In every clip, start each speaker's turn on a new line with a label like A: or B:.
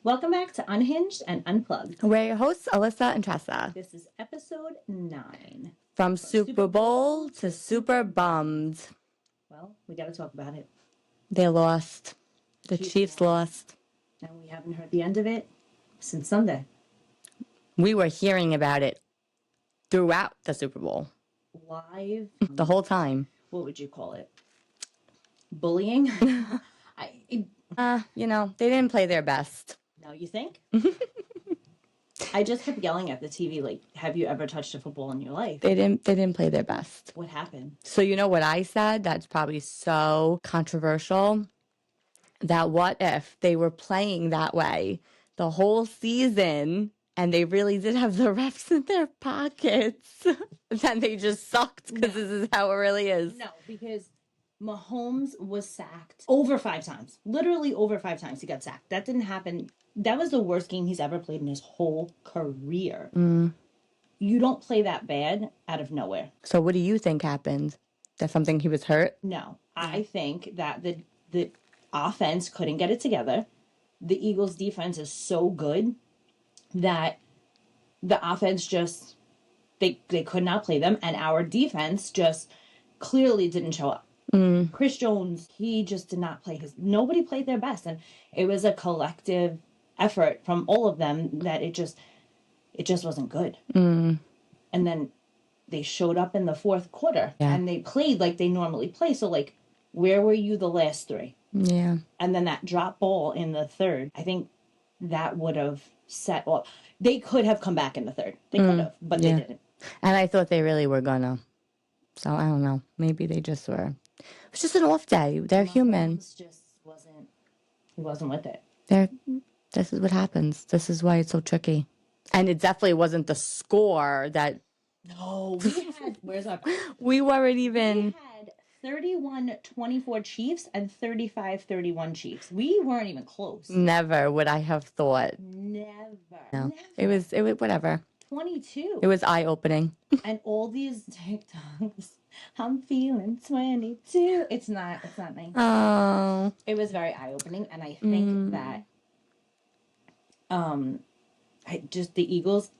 A: Welcome back to Unhinged and Unplugged.
B: We're your hosts, Alyssa and Tressa.
A: This is episode 9.
B: From Super Bowl to Super Bummed.
A: Well, we got to talk about it.
B: They lost. The Chiefs lost.
A: And we haven't heard the end of it since Sunday.
B: We were hearing about it throughout the Super Bowl.
A: Live.
B: The whole time.
A: What would you call it? Bullying?
B: They didn't play their best.
A: No, you think? I just kept yelling at the TV, like, have you ever touched a football in your life?
B: They didn't play their best.
A: What happened?
B: So you know what I said? That's probably so controversial. That what if they were playing that way the whole season and they really did have the refs in their pockets? Then they just sucked because this is how it really is.
A: No, because Mahomes was sacked over 5 times. Literally over 5 times he got sacked. That didn't happen. That was the worst game he's ever played in his whole career. You don't play that bad out of nowhere.
B: So what do you think happened? That something he was hurt?
A: No. I think that the offense couldn't get it together. The Eagles' defense is so good that the offense just, they could not play them. And our defense just clearly didn't show up. Chris Jones, he just did not play nobody played their best. And it was a collective effort from all of them that it just wasn't good. And then they showed up in the fourth quarter and they played like they normally play. So like, where were you the last 3?
B: Yeah.
A: And then that drop ball in the third, I think that would have set off. They could have come back in the third. They could have, but they didn't.
B: And I thought they really were gonna. So I don't know. Maybe they just were. It was just an off day. They're human.
A: He wasn't with it.
B: This is what happens. This is why it's so tricky. And it definitely wasn't the score that.
A: No, we had. Where's our?
B: We weren't even.
A: We had 31-24 Chiefs and 35-31 Chiefs. We weren't even close.
B: Never would I have thought.
A: Never.
B: No. It was whatever.
A: 22.
B: It was eye opening.
A: And all these TikToks. I'm feeling 22. It's not nice.
B: Oh.
A: It was very eye opening, and I think that the Eagles.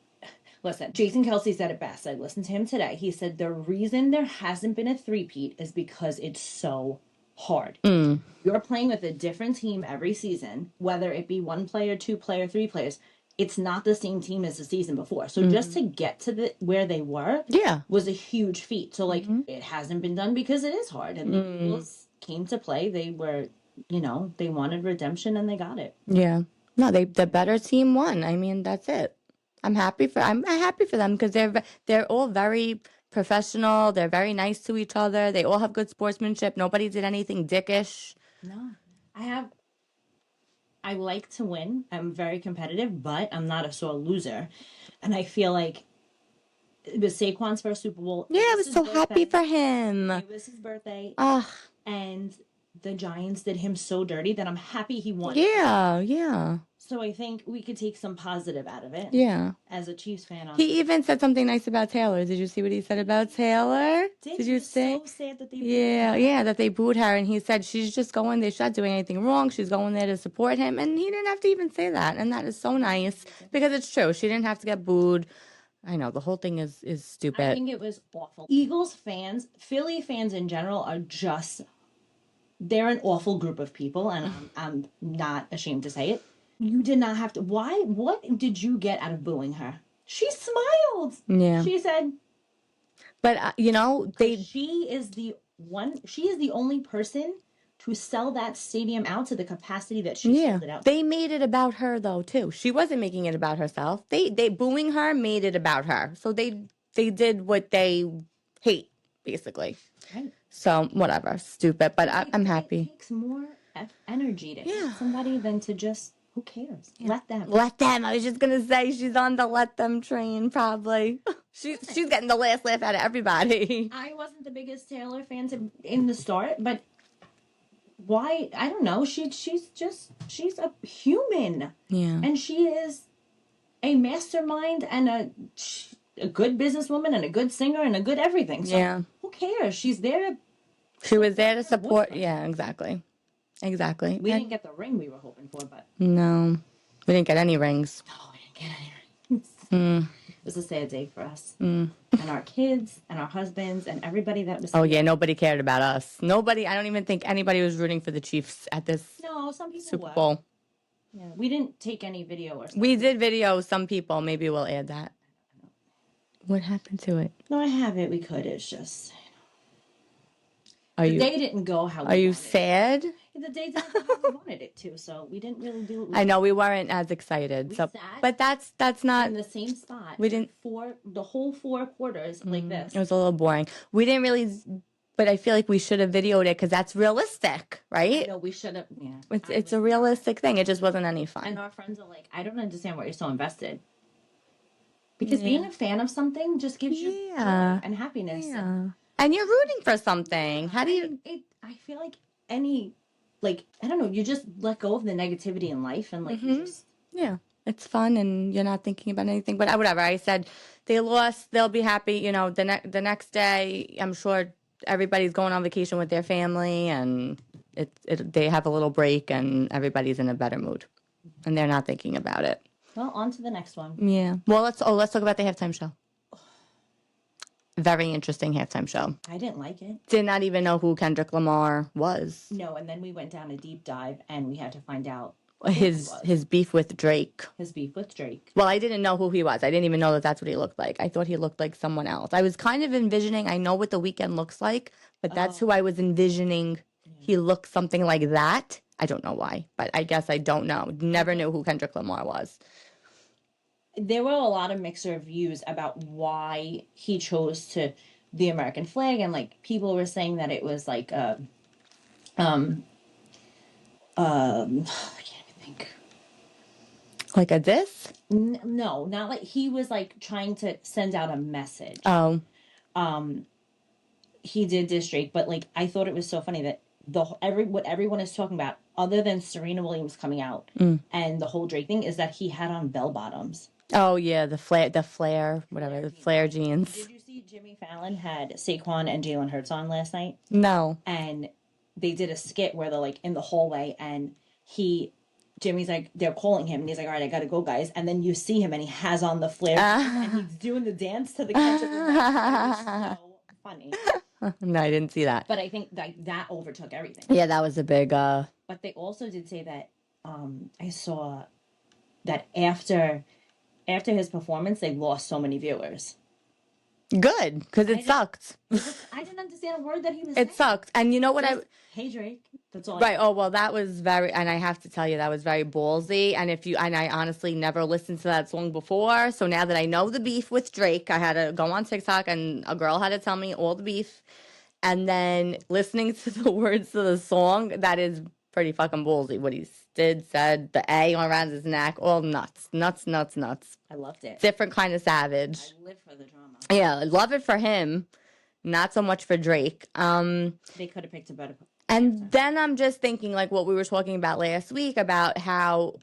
A: Listen, Jason Kelsey said it best. I listened to him today. He said the reason there hasn't been a three-peat is because it's so hard. You're playing with a different team every season, whether it be 1 player, 2 player, 3 players. It's not the same team as the season before. So just to get to where they were was a huge feat. So, like, it hasn't been done because it is hard. And the Eagles came to play. They were, they wanted redemption and they got it.
B: Yeah. No, the better team won. I mean, that's it. I'm happy for them because they're all very professional. They're very nice to each other. They all have good sportsmanship. Nobody did anything dickish.
A: No. I like to win. I'm very competitive, but I'm not a sore loser. And I feel like it was Saquon's first Super Bowl.
B: Yeah, I was so happy for him.
A: It was his birthday.
B: Ugh.
A: And the Giants did him so dirty that I'm happy he won.
B: Yeah.
A: So I think we could take some positive out of it.
B: Yeah.
A: As a Chiefs fan.
B: He even said something nice about Taylor. Did you see what he said about Taylor?
A: Did you see? So sad that they booed her.
B: Yeah, that they booed her. And he said she's just going there. She's not doing anything wrong. She's going there to support him. And he didn't have to even say that. And that is so nice because it's true. She didn't have to get booed. I know. The whole thing is stupid.
A: I think it was awful. Eagles fans, Philly fans in general are just, they're an awful group of people. And I'm not ashamed to say it. You did not have to. Why? What did you get out of booing her? She smiled.
B: Yeah.
A: She said.
B: But,
A: She is the only person to sell that stadium out to the capacity that she sold it out.
B: They made it about her, though, too. She wasn't making it about herself. They booing her made it about her. So they did what they hate, basically.
A: Right.
B: So, whatever. Stupid. But I'm happy.
A: It takes more energy to hate somebody than to just. Who cares? Yeah.
B: Let them. I was just going to say she's on the let them train, probably. She's getting the last laugh out of everybody.
A: I wasn't the biggest Taylor fan in the start, but why? I don't know. She's a human.
B: Yeah.
A: And she is a mastermind and a good businesswoman and a good singer and a good everything. So who cares? She's there.
B: She was there to support. Yeah, exactly. We
A: didn't get the ring we were hoping for, but
B: no. We didn't get any rings.
A: No, we didn't get any rings. It was a sad day for us. And our kids and our husbands and everybody that was
B: Oh,
A: here.
B: yeah, nobody cared about us. Nobody, I don't even think anybody was rooting for the Chiefs at this
A: No, some people
B: Super
A: were.
B: Bowl.
A: Yeah, we didn't take any video or something.
B: We did video some people. Maybe we'll add that. What happened to it?
A: No, I have it. We could. It's just...
B: Are
A: the
B: you,
A: day didn't go how we
B: are you
A: wanted
B: sad?
A: it. The day didn't go how we wanted it to, so we didn't really do it.
B: I know we weren't as excited.
A: We
B: So,
A: sat
B: but that's not.
A: in the same spot.
B: We didn't.
A: The whole 4 quarters like this.
B: It was a little boring. We didn't really, but I feel like we should have videoed it because that's realistic, right?
A: No, we should have. Yeah,
B: It's a realistic thing. It just wasn't any fun.
A: And our friends are like, I don't understand why you're so invested. Because being a fan of something just gives you joy and happiness.
B: Yeah. And you're rooting for something. How do you?
A: I feel like I don't know, you just let go of the negativity in life and you just...
B: Yeah, it's fun and you're not thinking about anything. But whatever. I said they lost. They'll be happy. You know, the next day, I'm sure everybody's going on vacation with their family and they have a little break and everybody's in a better mood and they're not thinking about it.
A: Well, on to the next one.
B: Yeah. Well, let's talk about the halftime show. Very interesting halftime show.
A: I didn't like it.
B: Did not even know who Kendrick Lamar was.
A: No, and then we went down a deep dive and we had to find out
B: his beef with Drake.
A: His beef with Drake.
B: Well, I didn't know who he was. I didn't even know that that's what he looked like. I thought he looked like someone else. I was kind of envisioning, I know what The Weeknd looks like, but that's who I was envisioning. He looked something like that. I don't know why, but I guess I don't know. Never knew who Kendrick Lamar was.
A: There were a lot of mixed reviews about why he chose the American flag, and people were saying that it was I can't even think.
B: Like a diss?
A: No, not like he was trying to send out a message.
B: Oh.
A: He did diss Drake, but I thought it was so funny that what everyone is talking about, other than Serena Williams coming out and the whole Drake thing, is that he had on bell bottoms.
B: Oh yeah, the flare, whatever, the flare jeans.
A: Did you see Jimmy Fallon had Saquon and Jalen Hurts on last night?
B: No.
A: And they did a skit where they're in the hallway and Jimmy's they're calling him and he's like, all right, I gotta go, guys. And then you see him and he has on the flare and he's doing the dance to the catch of the It was so funny.
B: No, I didn't see that.
A: But I think that overtook everything.
B: Yeah, that was a big
A: But they also did say that I saw that after his performance they lost so many viewers.
B: Good, because it sucked.
A: I didn't understand a word that he was
B: saying. It sucked. And you know what
A: Hey Drake. That's all.
B: Right. Oh well, that was and I have to tell you, that was very ballsy. And I honestly never listened to that song before. So now that I know the beef with Drake, I had to go on TikTok and a girl had to tell me all the beef. And then listening to the words of the song, that is pretty fucking ballsy. What he said, the A around his neck, all nuts.
A: I loved it.
B: Different kind of savage.
A: I live for the drama.
B: Yeah, I love it for him. Not so much for Drake.
A: They could have picked a better.
B: And then I'm just thinking, what we were talking about last week about how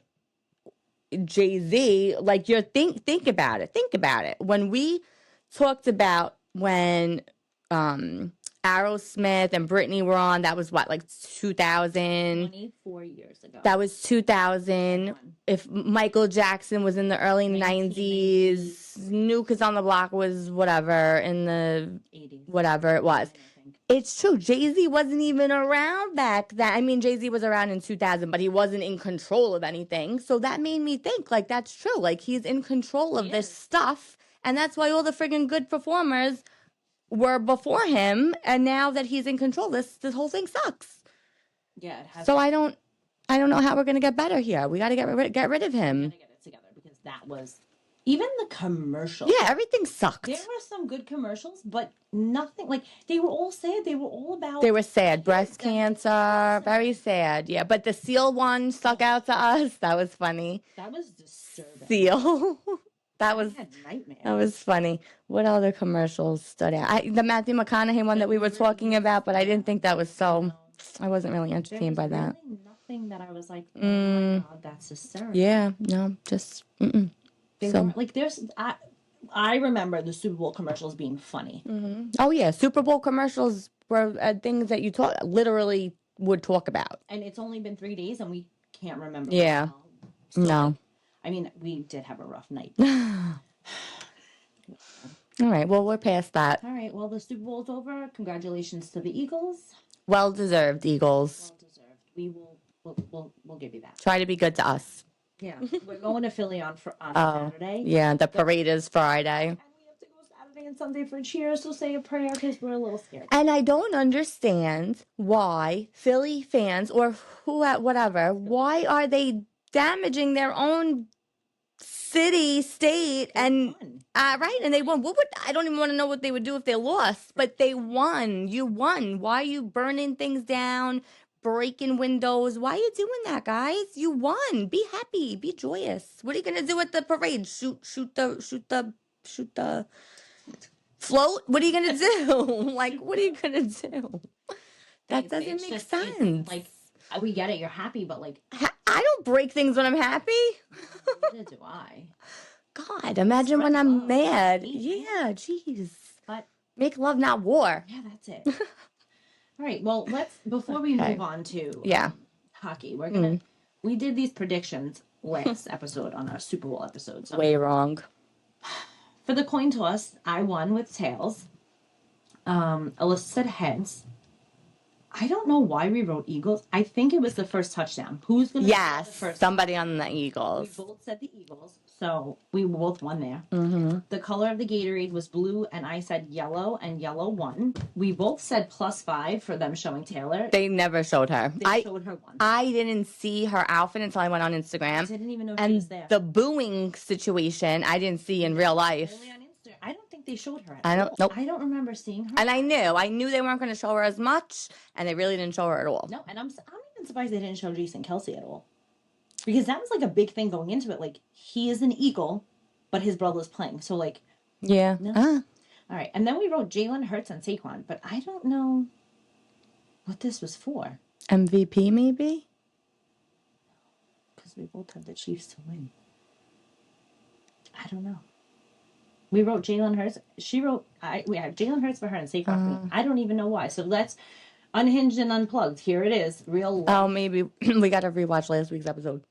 B: Jay-Z, you think about it. Think about it. When we talked about when Aerosmith and Britney were on, that was what, 2000?
A: 24 years ago.
B: That was 2000. If Michael Jackson was in the early 90s, New Kids on the Block was whatever, in the
A: 80s.
B: Whatever it was. It's true. Jay-Z wasn't even around back then. I mean, Jay-Z was around in 2000, but he wasn't in control of anything. So that made me think, that's true. He's in control of this stuff. And that's why all the friggin' good performers were before him. And now that he's in control, this whole thing sucks.
A: Yeah, it has.
B: So I don't know how we're going to get better here. We got to get rid of him.
A: We got to get it together because that was... Even the commercials.
B: Yeah, everything sucked.
A: There were some good commercials, but nothing they were all sad. They were all about.
B: They were sad. Breast cancer, very sad. Yeah, but the Seal one stuck out to us. That was funny.
A: That was disturbing.
B: Seal. That was
A: nightmare.
B: That was funny. What other commercials stood out? The Matthew McConaughey one that we were talking about, but I didn't think that was so. I wasn't really entertained by that.
A: Really nothing that I was like, oh my God, that's hysterical.
B: Yeah, no, just.
A: I remember the Super Bowl commercials being funny.
B: Mm-hmm. Oh yeah, Super Bowl commercials were things that you literally would talk about.
A: And it's only been 3 days, and we can't remember.
B: Yeah, no.
A: I mean, we did have a rough night.
B: All right. Well, we're past that.
A: All right. Well, the Super Bowl's over. Congratulations to the Eagles.
B: Well deserved, Eagles.
A: Well deserved. We'll give you that.
B: Try to be good to us.
A: Yeah, we're going to Philly on
B: Oh,
A: Saturday.
B: yeah. The parade is Friday.
A: And we have to go Saturday and Sunday for cheers, so say a prayer because we're a little scared.
B: And I don't understand why Philly fans or whatever, why are they damaging their own city, state, and right? And they won. I don't even want to know what they would do if they lost, but they won. You won. Why are you burning things down, breaking windows? Why are you doing that, guys? You won. Be happy. Be joyous. What are you gonna do at the parade? Shoot the float? What are you gonna do? Like, what are you gonna do? That doesn't make sense.
A: Like, we get it. You're happy, but like,
B: I don't break things when I'm happy.
A: neither do I.
B: God, imagine when I'm
A: love.
B: mad.
A: Me.
B: Yeah, jeez.
A: But
B: make love, not war.
A: yeah, that's it. All right. Well, before we move on to hockey, we did these predictions last episode on our Super Bowl episode. So
B: way wrong.
A: For the coin toss, I won with tails. Alyssa said heads. I don't know why we wrote Eagles. I think it was the first touchdown. Who's going to
B: Yes,
A: the first
B: somebody on the Eagles.
A: We both said the Eagles, so we both won there.
B: Mm-hmm.
A: The color of the Gatorade was blue, and I said yellow, and yellow won. We both said +5 for them showing Taylor.
B: They never showed her.
A: They showed her one.
B: I didn't see her outfit until I went on Instagram.
A: I didn't even know she was there.
B: The booing situation, I didn't see in real life.
A: Only on Instagram. I don't think they showed her.
B: Nope.
A: I don't remember seeing her.
B: And I knew they weren't going to show her as much, and they really didn't show her at all.
A: No, and I'm even surprised they didn't show Jason Kelsey at all, because that was like a big thing going into it. Like, he is an Eagle, but his brother's playing, so like,
B: yeah.
A: No. All right, and then we wrote Jalen Hurts and Saquon, but I don't know what this was for.
B: MVP maybe,
A: because we both have the Chiefs to win. I don't know. We wrote Jalen Hurts. We have Jalen Hurts for her and Saquon for me. I don't even know why. So let's Unhinged and Unplugged. Here it is. Real life.
B: Oh, maybe we got to rewatch last week's episode.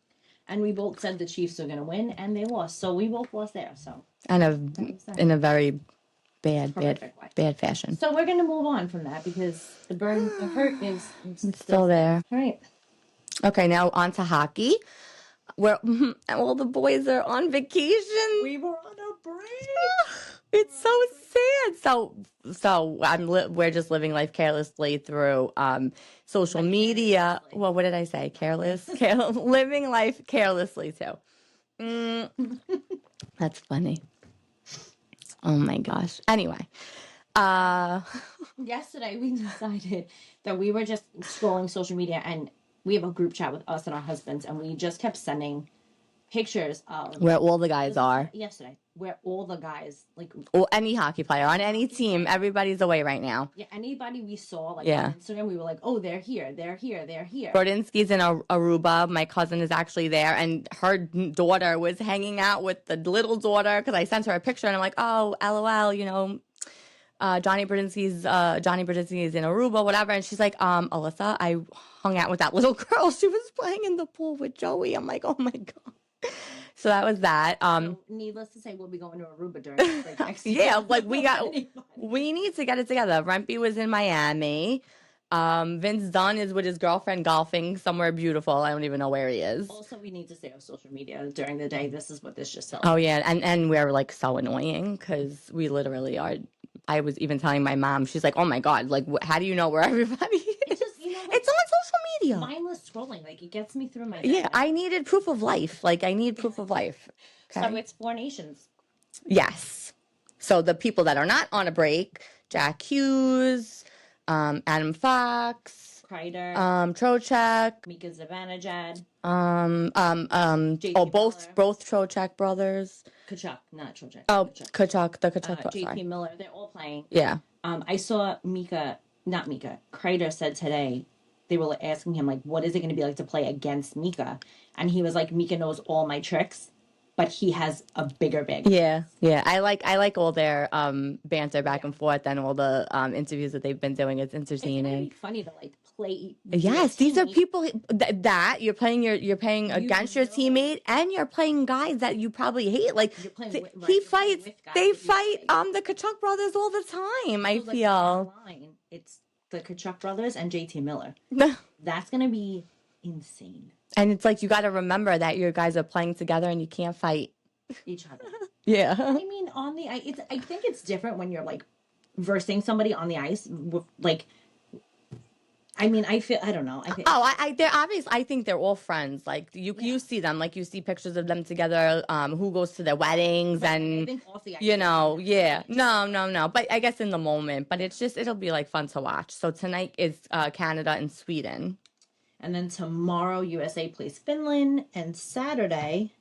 A: And we both said the Chiefs are going to win, and they lost. So we both lost there. So
B: in a very bad fashion.
A: So we're going to move on from that because the hurt is
B: still there.
A: All right.
B: Okay, now on to hockey. Where all the boys are on vacation.
A: We were on a break.
B: It's so sad. So we're just living life carelessly through social media. Carelessly. Well, what did I say? Careless? Living life carelessly too. That's funny. Oh my gosh. Anyway.
A: Yesterday we decided that we were just scrolling social media, and we have a group chat with us and our husbands, and we just kept sending pictures of
B: where all the guys are.
A: Yesterday, where all the guys, like,
B: or any hockey player on any team, everybody's away right now.
A: Yeah, anybody we saw on Instagram, we were like, oh, they're here.
B: Brodinski's in Aruba. My cousin is actually there, and her daughter was hanging out with the little daughter because I sent her a picture, and I'm like, oh, LOL, Johnny Brodinski is in Aruba, whatever. And she's like, Alyssa, I hung out with that little girl. She was playing in the pool with Joey. I'm like, oh my God. So that was that.
A: So, needless to say, we'll be going to Aruba during the break next year.
B: Yeah, like we need to get it together. Rempy was in Miami. Vince Dunn is with his girlfriend golfing somewhere beautiful. I don't even know where he is.
A: Also, we need to stay off social media during the day. This is what this just tells.
B: Oh yeah, and we're like so annoying because we literally are. I was even telling my mom, she's like, oh my God, like how do you know where everybody is?
A: It's just,
B: it's on social media.
A: Mindless scrolling, like it gets me through my day.
B: Yeah, I needed proof of life. Like I need proof of life.
A: Okay? So it's 4 Nations.
B: Yes. So the people that are not on a break, Jack Hughes, Adam Fox,
A: Kreider,
B: Trocheck,
A: Mika Zibanejad,
B: both Trocheck brothers.
A: Kachuk, not Trocheck.
B: Oh, Kachuk, the Kachuk.
A: JP Miller, they're all playing.
B: Yeah.
A: I saw Kreider said today, they were asking him, like, what is it going to be like to play against Mika? And he was like, Mika knows all my tricks, but he has a bigger bag.
B: Yeah, yeah. I like all their banter back and forth and all the interviews that they've been doing. It's entertaining.
A: It's really funny to play.
B: Yes, these are
A: teammate.
B: people that you're playing against your teammate, and you're playing guys that you probably hate. Like
A: You're playing
B: th-
A: with, right,
B: he
A: you're playing
B: fights,
A: with guys
B: they
A: that you
B: fight
A: play.
B: the Kachuk brothers all the time. I
A: So, like,
B: feel.
A: line, it's the Kachuk brothers and JT Miller. That's gonna be insane.
B: And it's like you got to remember that your guys are playing together and you can't fight
A: Each other.
B: Yeah.
A: I mean, on the ice, I think it's different when you're like versing somebody on the ice. Like, I mean, I don't know.
B: They're obvious. I think they're all friends. Like you see them, like you see pictures of them together. Who goes to their weddings and
A: I think off the ice,
B: yeah. No. But I guess in the moment. But it'll be like fun to watch. So tonight is Canada and Sweden,
A: and then tomorrow USA plays Finland, and Saturday,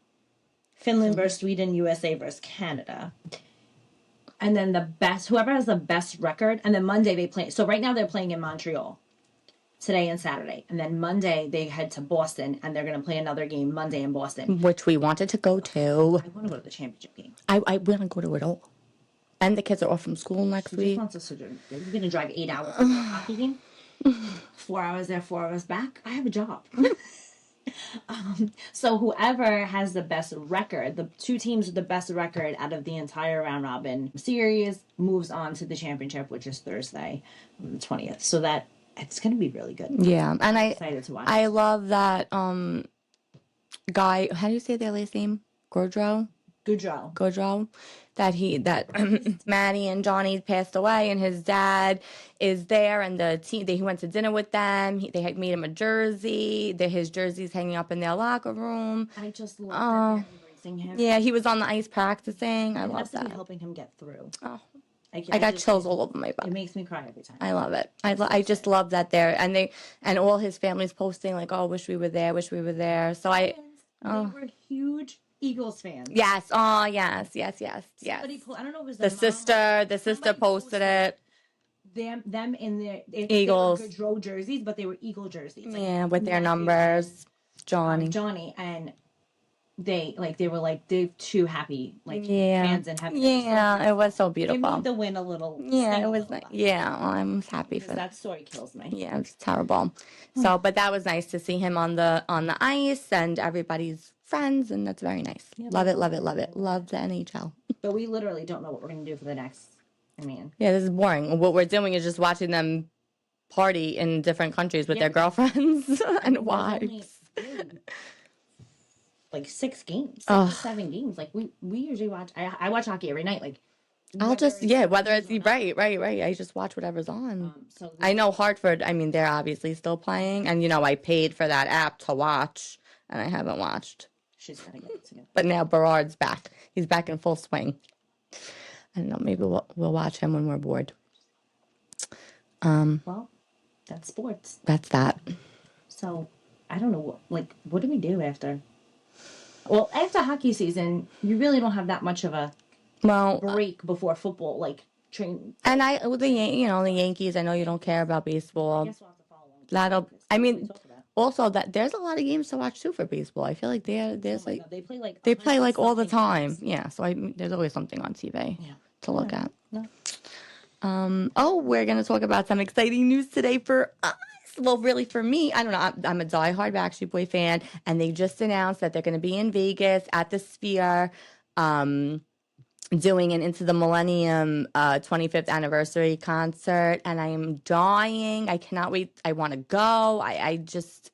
A: Finland versus Sweden, USA versus Canada. And then whoever has the best record, and then Monday they play. So right now they're playing in Montreal. Today and Saturday. And then Monday they head to Boston and they're going to play another game Monday in Boston.
B: which we wanted to go to.
A: I want to go to the championship game.
B: I want to go to it all. And the kids are off from school next week.
A: We're going to drive 8 hours to a hockey game. 4 hours there, 4 hours back. I have a job. So whoever has the best record, the two teams with the best record out of the entire round robin series moves on to the championship, which is Thursday, the 20th. So that it's going to be really good.
B: Yeah, and I'm
A: excited to watch.
B: I love that guy. How do you say their last name? Gaudreau. That Maddie and Johnny passed away, and his dad is there, and the team. He went to dinner with them. They had made him a jersey. His jersey's hanging up in their locker room.
A: I just love that they're embracing him.
B: Yeah, he was on the ice practicing. I love that.
A: Helping him get through.
B: Oh. I got chills all over my body.
A: It makes me cry every time.
B: I love it. I just love that and all his family's posting like, oh, wish we were there. So
A: they were huge Eagles fans.
B: Yes. Oh, yes.
A: Somebody I don't know if it was
B: the sister. The sister posted it.
A: Them in their
B: Eagles
A: Gaudreau jerseys, but they were Eagle jerseys.
B: Yeah, with their numbers.
A: Johnny and they were they're too happy fans and happy.
B: Yeah, it was so beautiful.
A: It made the win a little.
B: Yeah, it was nice. Yeah, well, I'm happy for
A: that. Story kills me.
B: Yeah, it's terrible. So, but that was nice to see him on the ice and everybody's friends, and that's very nice. Yeah, love it. Love the NHL.
A: But we literally don't know what we're gonna do for the next.
B: Yeah, this is boring. What we're doing is just watching them party in different countries with their girlfriends and wives.
A: Like 6 games, 7 games. Like we usually watch. I watch hockey every night. Like
B: I'll just whether it's right. I just watch whatever's on. So I know Hartford. I mean, they're obviously still playing, and I paid for that app to watch, and I haven't watched.
A: She's gotta get it together.
B: But now Berard's back. He's back in full swing. I don't know. Maybe we'll watch him when we're bored.
A: Well, that's sports.
B: That's that.
A: So I don't know. What do we do after? Well, after hockey season, you really don't have that much of a break before football, train.
B: And the Yankees. I know you don't care about baseball.
A: I guess we'll have to follow them.
B: Also that there's a lot of games to watch too for baseball. I feel like there's
A: they play
B: they play all the time. Yeah, so there's always something on TV to look at.
A: No.
B: We're gonna talk about some exciting news today for us. Well, really for me, I don't know. I'm a diehard Backstreet Boy fan, and they just announced that they're going to be in Vegas at the Sphere, doing an Into the Millennium 25th anniversary concert, and I am dying. I cannot wait. I want to go. I just,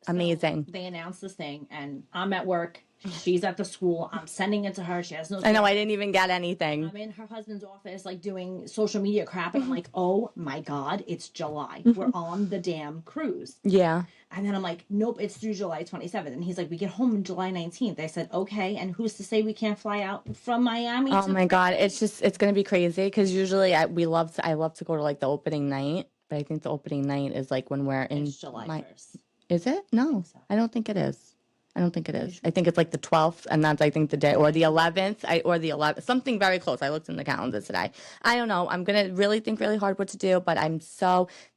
B: amazing.
A: So they announced this thing, and I'm at work. She's at the school. I'm sending it to her. She has no.
B: I know. I didn't even get anything.
A: I'm in her husband's office, doing social media crap, and I'm like, "Oh my God, it's July. We're on the damn cruise."
B: Yeah.
A: And then I'm like, "Nope, it's through July 27th." And he's like, "We get home on July 19th." I said, "Okay." And who's to say we can't fly out from Miami?
B: Oh my God, it's gonna be crazy because usually I love to go to the opening night, but I think the opening night is when we're in
A: July 1st.
B: Is it? No, I don't think it is. I think it's the 12th, and that's, I think, the day, or the 11th, something very close. I looked in the calendar today. I don't know. I'm going to really think really hard what to do, but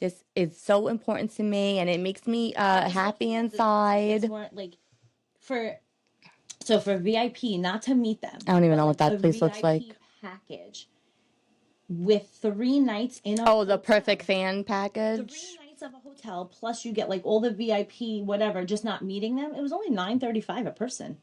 B: this is so important to me, and it makes me happy inside.
A: For VIP, not to meet them.
B: I don't even know what that place looks like.
A: Package with 3 nights in a
B: the perfect fan package.
A: 3 nights nights of a hotel, plus you get like all the VIP, whatever, just not meeting them. It was only $935 a person.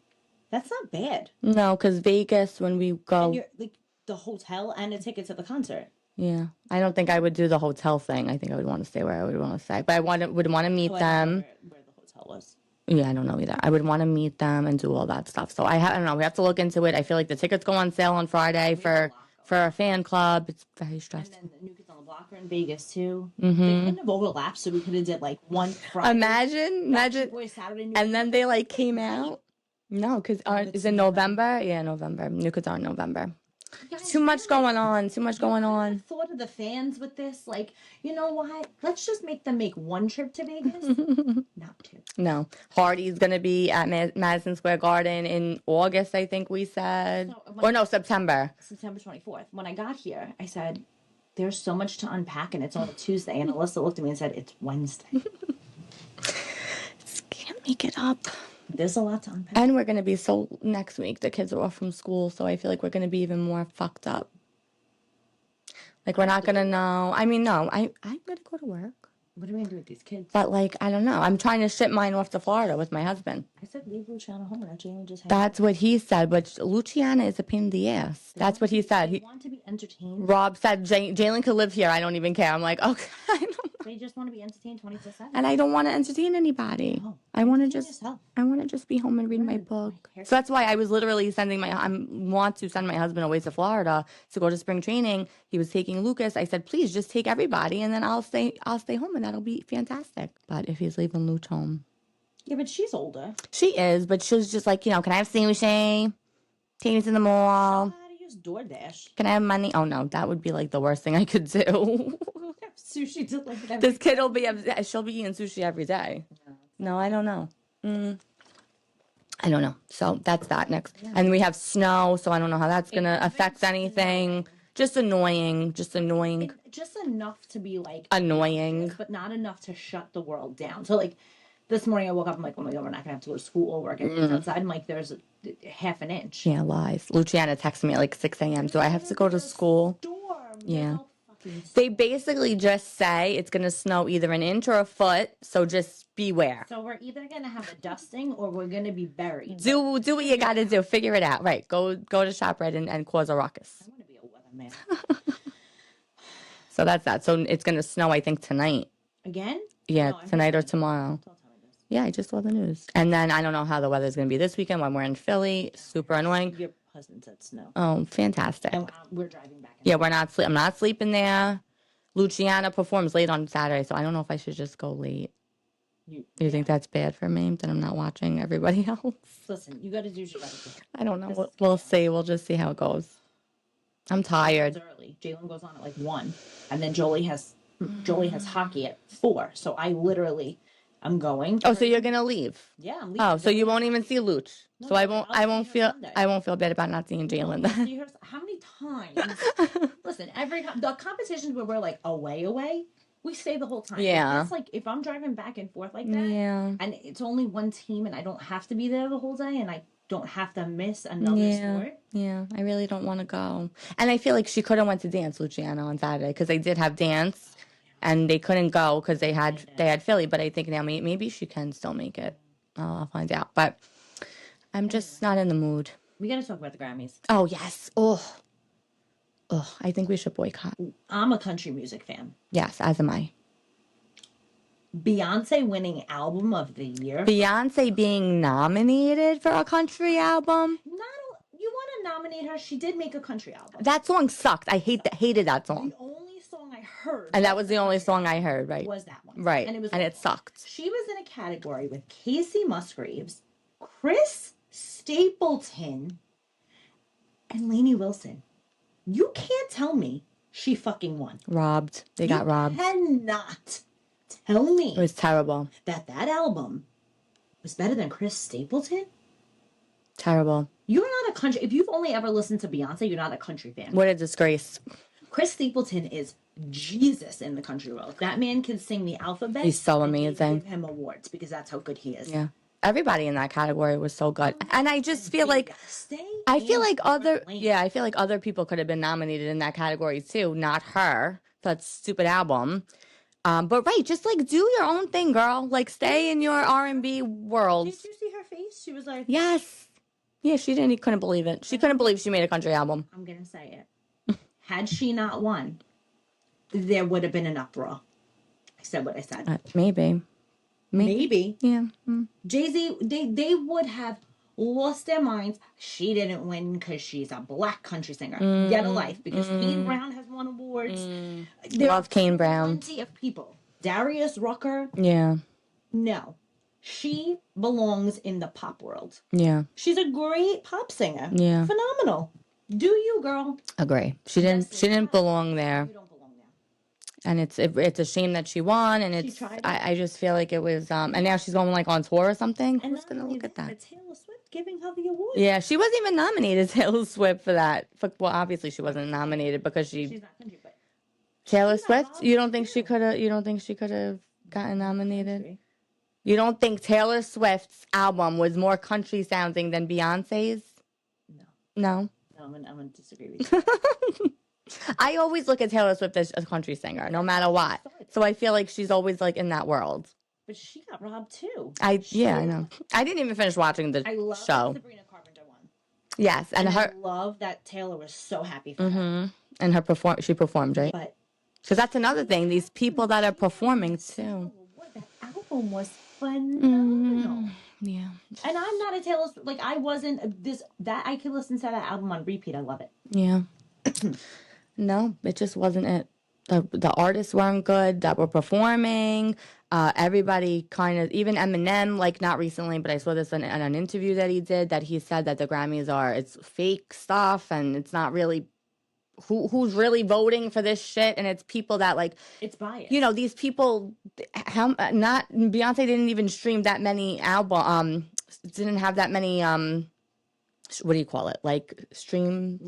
A: That's not bad.
B: No, because Vegas, when we
A: And
B: go,
A: you're like the hotel and a ticket to the concert.
B: yeah, I don't think I would do the hotel thing. I think I would want to stay where I would want to stay. But would want to meet
A: Oh, I don't know
B: them.
A: where the hotel was.
B: Yeah, I don't know either. I would want to meet them and do all that stuff. So I don't know. We have to look into it. I feel like the tickets go on sale on Friday for a fan club. It's very
A: And
B: stressful.
A: then the New Kids on the Block are in Vegas too.
B: Mm-hmm.
A: They couldn't have overlapped, so we could have did like one Friday.
B: Imagine,
A: Boys, Saturday, New
B: and
A: Kids.
B: then they like came out. No, because is it November? Yeah, November. New Kids are in November.
A: Guys,
B: Too much
A: really?
B: going on. Too much going
A: I
B: on.
A: thought of the fans with this. Like, you know what? Let's just make them make one trip to Vegas, not two.
B: No, Hardy's gonna be at Madison Square Garden in August. I think we said, or no, September.
A: September 24th. When I got here, I said, "There's so much to unpack, and it's on a Tuesday." And Alyssa looked at me and said, "It's Wednesday."
B: Can't make it up.
A: There's a lot to unpack.
B: And we're going to be next week, the kids are off from school, so I feel like we're going to be even more fucked up. Like, we're not going to know. I mean, no, I'm going to go to work.
A: What are we gonna do with these kids?
B: But, like, I don't know. I'm trying to ship mine off to Florida with my husband.
A: I said, leave Luciana home, and Jalen just.
B: That's what he said, but Luciana is a pain in the ass. That's what he said.
A: They want to be entertained.
B: Rob said Jalen could live here. I don't even care. I'm like, okay, I don't know.
A: They just want to be entertained 24/7.
B: And I don't want to entertain anybody.
A: No.
B: I want to
A: Entertain
B: just
A: yourself.
B: be home and read my book. So that's why I was literally want to send my husband away to Florida to go to spring training. He was taking Lucas. I said, please just take everybody, and then I'll stay home, and that'll be fantastic. But if he's leaving Luch home,
A: Yeah, but she's older.
B: she is. But she's just like, can I have sushi? Take me to the mall.
A: How to use DoorDash?
B: Can I have money? Oh no, that would be like the worst thing I could do.
A: Sushi delivered every
B: This kid she'll be eating sushi every day. No, I don't know. I don't know. So that's that next. And we have snow, so I don't know how that's going to affect anything. Just annoying. Just
A: enough to be like
B: annoying.
A: but not enough to shut the world down. So like this morning I woke up, I'm like, oh my god, we're not gonna have to go to school or work outside. I'm like, there's half an inch.
B: Yeah, lies. Luciana texted me at like 6 a.m. Do I have to go to school?
A: Storm.
B: Yeah. They basically just say it's going to snow either an inch or a foot, so just beware.
A: So we're either gonna have a dusting or we're gonna be buried.
B: Do what you got to do. Figure it out. Right. Go to ShopRite and cause a ruckus.
A: I want to be a weatherman.
B: So that's that. So it's going to snow, I think, tonight.
A: Again?
B: Yeah,
A: No,
B: tonight or tomorrow.
A: Don't tell me this.
B: Yeah, I just saw the news. And then I don't know how the weather's going to be this weekend when we're in Philly. Super annoying.
A: Your husband said snow.
B: Oh, fantastic.
A: And we're driving back.
B: Yeah, I'm not sleeping there. Luciana performs late on Saturday, so I don't know if I should just go late. Do you think that's bad for me that I'm not watching everybody else?
A: Listen, you gotta do what you gotta do.
B: I don't know. We'll see. We'll just see how it goes. I'm tired.
A: It's early. Jalen goes on at like 1, and then Jolie has hockey at 4. So I'm going.
B: Oh, so you're gonna leave?
A: Yeah, I'm leaving.
B: Oh, so you won't even see Luch.
A: No,
B: So I won't
A: see her
B: feel bad about not seeing Jalen
A: I'll
B: then.
A: see her- How many times? Listen, the competitions where we're like away, we stay the whole time.
B: Yeah.
A: It's like if I'm driving back and forth like that,
B: Yeah.
A: and it's only one team, and I don't have to be there the whole day, and I don't have to miss another
B: Yeah.
A: sport.
B: Yeah, I really don't want to go. And I feel like she could have went to dance, Luciana, on Saturday because they did have dance, and they couldn't go because they had Philly. But I think now maybe she can still make it. I'll find out. But I'm just not in the mood.
A: We gotta talk about the Grammys.
B: Oh yes. Oh. I think we should boycott.
A: I'm a country music fan.
B: Yes, as am I.
A: Beyonce winning album of the year.
B: Beyonce being nominated for a country album.
A: You want to nominate her? She did make a country album.
B: That song sucked. I hated that song.
A: The only song I heard,
B: And that was the only song I heard, right?
A: was that one.
B: Right.
A: And
B: it sucked.
A: She was in a category with Casey Musgraves, Chris Stapleton, and Lainey Wilson. You can't tell me she fucking won.
B: Robbed. They got robbed.
A: You cannot tell me
B: It was terrible.
A: that album was better than Chris Stapleton.
B: Terrible.
A: You're not a country. If you've only ever listened to Beyonce, you're not a country fan.
B: What a disgrace.
A: Chris Stapleton is Jesus in the country world. That man can sing the alphabet.
B: He's so
A: and they
B: amazing.
A: give him awards because that's how good he is.
B: Yeah. Everybody in that category was so good. And I just feel like I feel like other people could have been nominated in that category too, not her. For that stupid album. But right, just like do your own thing, girl. Like stay in your R&B world.
A: Did you see her face? She was like,
B: Yes. Yeah, couldn't believe it. She couldn't believe she made a country album.
A: I'm gonna say it. Had she not won, there would have been an uproar. I said what I said.
B: Maybe. Yeah.
A: Jay-Z, they would have lost their minds. She didn't win because she's a black country singer. Get a life. Because Kane Brown has won awards.
B: Love Kane Brown.
A: Plenty of people. Darius Rucker.
B: Yeah.
A: No. She belongs in the pop world.
B: Yeah.
A: She's a great pop singer.
B: Yeah.
A: Phenomenal. Do you, girl?
B: Agree. She didn't belong there.
A: You don't belong there.
B: And it's a shame that she won, and it's I just feel like it was and now she's going like on tour or something.
A: And
B: who's gonna look at that?
A: Taylor Swift giving her the award.
B: Yeah, she wasn't even nominated, Taylor Swift, for that. Well, obviously she wasn't nominated because
A: She's not country, but
B: Taylor Swift. You don't think she could have? You don't think she could have gotten nominated? You don't think Taylor Swift's album was more country sounding than Beyonce's? No.
A: I'm gonna disagree with you.
B: I always look at Taylor Swift as a country singer, no matter what. So I feel like she's always like in that world.
A: But she got robbed too.
B: I know. I didn't even finish watching the show.
A: Sabrina Carpenter won.
B: Yes, and
A: I love that Taylor was so happy for her.
B: And she performed, right?
A: But
B: because that's another thing. These people that are performing too.
A: That album was phenomenal.
B: Yeah.
A: And I'm not a Taylor Swift. Like I wasn't that I could listen to that album on repeat. I love it.
B: Yeah. No, it just wasn't it. The artists weren't good that were performing. Everybody kind of, even Eminem, like not recently, but I saw this in an interview that he did, that he said that the Grammys it's fake stuff and it's not really who's really voting for this shit, and it's people that like
A: it's biased.
B: You know, these people. Not Beyonce didn't even stream that many didn't have that many what do you call it? Like listening.
A: It's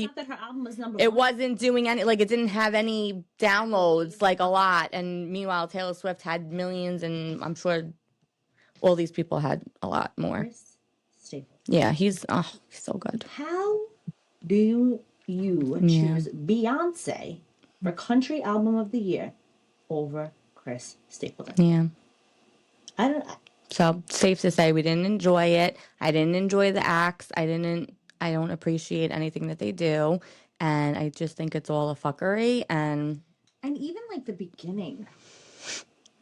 A: not that her album was number
B: It
A: one.
B: wasn't doing any, like it didn't have any downloads, like a lot. And meanwhile, Taylor Swift had millions, and I'm sure all these people had a lot more. Yeah, he's so good.
A: How do you choose Beyonce for Country Album of the Year over Chris Stapleton?
B: Yeah.
A: I don't.
B: So safe to say we didn't enjoy it. I didn't enjoy the acts. I don't appreciate anything that they do. And I just think it's all a fuckery. And
A: even like the beginning,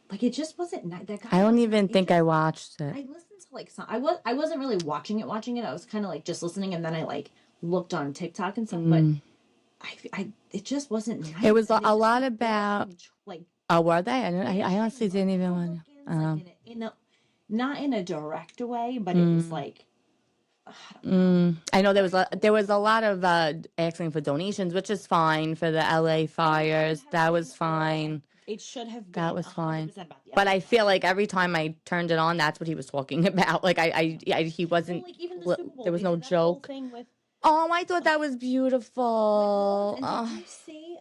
A: like it just wasn't that guy.
B: I don't even think I watched it.
A: I listened to like some. I wasn't really watching it. I was kind of like just listening, and then I like looked on TikTok and stuff. But it just wasn't nice.
B: It was a lot about
A: like.
B: Oh, were they? I honestly didn't even want
A: to. Not in a direct way, but it was like.
B: I know there was a lot of asking for donations, which is fine for the LA fires. That was fine.
A: It should have been.
B: That was fine. But I feel like every time I turned it on, that's what he was talking about. Like he wasn't.
A: Like even the Super Bowl,
B: there was no joke. I thought that was beautiful.
A: Did you see?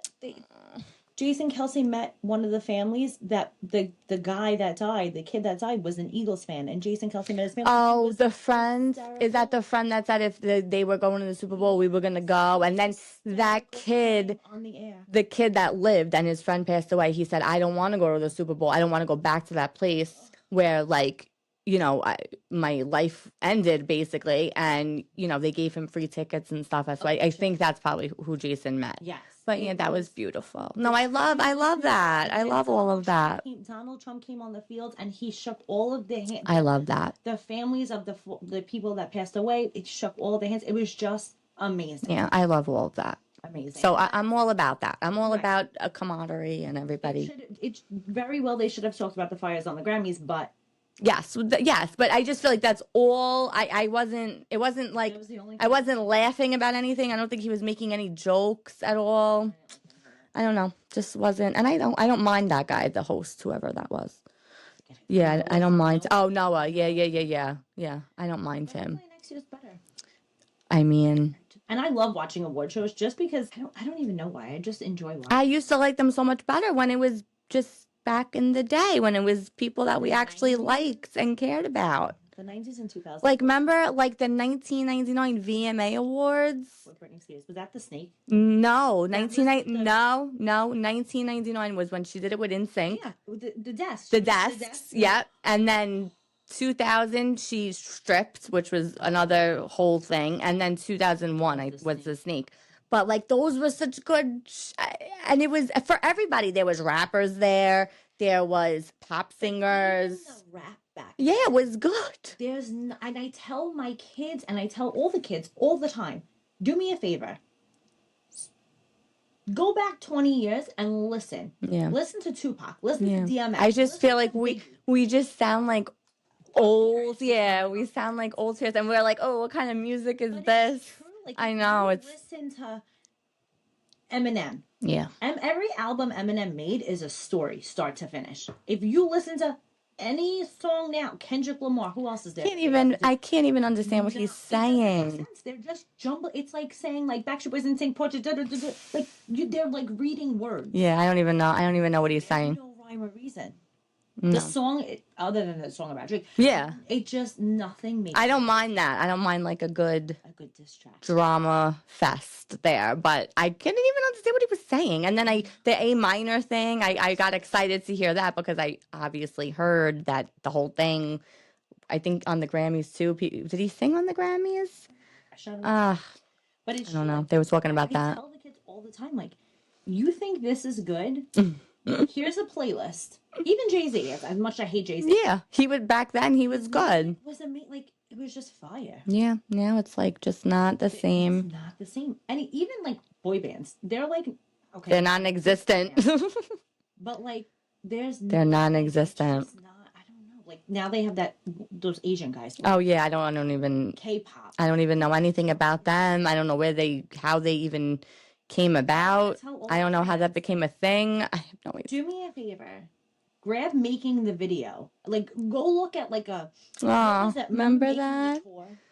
A: Jason Kelsey met one of the families that the guy that died, the kid that died, was an Eagles fan, and Jason Kelsey met his family.
B: Oh, the friend? Is that the friend that said if they were going to the Super Bowl, we were going to go? And then that kid,
A: on the air,
B: the kid that lived and his friend passed away, he said, I don't want to go to the Super Bowl. I don't want to go back to that place where, like, you know, my life ended, basically. And, you know, they gave him free tickets and stuff. So I think that's probably who Jason met.
A: Yes.
B: But yeah, that was beautiful. No, I love that. I love all of that.
A: Donald Trump came on the field and he shook all of the hands.
B: I love that.
A: The families of the people that passed away, it shook all of the hands. It was just amazing.
B: Yeah, I love all of that.
A: Amazing.
B: So I'm all about that. I'm all about a camaraderie and everybody.
A: It's very well they should have talked about the fires on the Grammys, but.
B: Yes, but I just feel like that's all. It wasn't like I wasn't laughing about anything. I don't think he was making any jokes at all. I don't know, just wasn't. And I don't mind that guy, the host, whoever that was. Yeah, I don't mind. Oh, Noah. Yeah. I don't mind him.
A: Next year's better.
B: I mean.
A: And I love watching award shows just because I don't even know why. I just enjoy watching.
B: I used to like them so much better when it was just back in the day, when it was people that we actually liked and cared about.
A: The 90s and 2000s.
B: Like, remember, like, the 1999 VMA Awards?
A: With Britney Spears. Was that the snake?
B: No,
A: That was with the-
B: no, 1999 was when she did it with NSYNC.
A: Yeah, the desk.
B: The desks, yep. And then 2000, she stripped, which was another whole thing. And then 2001 was the snake. But, like, those were such good, and it was for everybody. There was rappers there. There was pop singers.
A: Even the rap back.
B: Yeah, it was good.
A: And I tell my kids, and I tell all the kids all the time, do me a favor. Go back 20 years and listen.
B: Yeah.
A: Listen to Tupac. Listen to DMX.
B: I just feel like we just sound like old. Yeah, we sound like old parents, and we're like, oh, what kind of music is this?
A: True. Like,
B: I know,
A: you
B: it's
A: listen to Eminem.
B: yeah.
A: Every album Eminem made is a story, start to finish. If you listen to any song now, Kendrick Lamar, who else is there?
B: I can't even understand what he's saying.
A: They're just jumble. It's like saying like Backstreet Boys and saying portrait. Like they're like reading words.
B: Yeah, I don't even know what he's saying.
A: No rhyme or reason.
B: No.
A: The song, other than the song about Drake,
B: Yeah,
A: it just nothing makes.
B: I don't mind that. I don't mind like a good
A: diss track.
B: drama fest there, but I couldn't even understand what he was saying. And then the A minor thing, I got excited to hear that because I obviously heard that the whole thing. I think on the Grammys too. Did he sing on the Grammys?
A: But it's
B: I don't know. They were talking about that.
A: I tell the kids all the time, like, you think this is good? Here's a playlist. Even Jay-Z, as much as I hate Jay-Z.
B: Yeah, he would back then. He was good.
A: It was like it was just fire.
B: Yeah, now it's like just not the same.
A: It's not the same. And even like boy bands, they're like okay,
B: They're non-existent.
A: but like
B: they're non-existent.
A: I don't know. Like now they have those Asian guys.
B: Oh yeah, I don't even
A: K-pop.
B: I don't even know anything about them. I don't know how they even came about. I don't know how that became a thing. I have no idea.
A: Do me a favor. Grab Making the Video. Like, go look at like a...
B: Oh, remember that?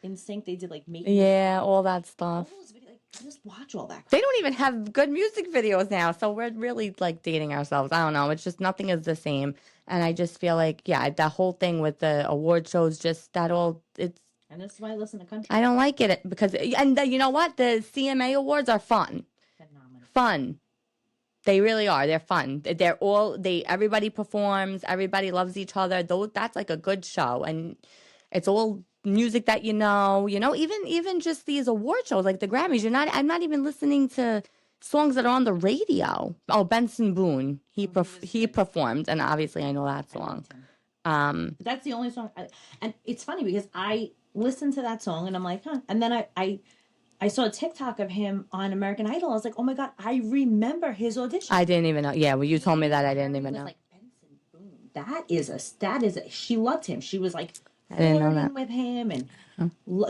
A: In Sync, they did like Making...
B: Yeah, all that stuff.
A: All those videos, like, just watch all that.
B: They don't even have good music videos now, so we're really like dating ourselves. I don't know. It's just nothing is the same. And I just feel like, yeah, that whole thing with the award shows, just that all... It's...
A: And that's why I listen to country.
B: I don't like it because... And you know what? The CMA Awards are fun. Fun. They really are. They're fun. Everybody performs. Everybody loves each other. That's like a good show, and it's all music that you know. Even just these award shows like the Grammys. I'm not even listening to songs that are on the radio. Oh, Benson Boone. He performed, and obviously I know that song.
A: That's the only song. And it's funny because I listened to that song and I'm like, huh. And then I saw a TikTok of him on American Idol. I was like, oh my God, I remember his audition.
B: I didn't even know. Yeah, when you told me that, I didn't even know.
A: Like, Benson Boone. She loved him. She was like,
B: I didn't know that.
A: with him. And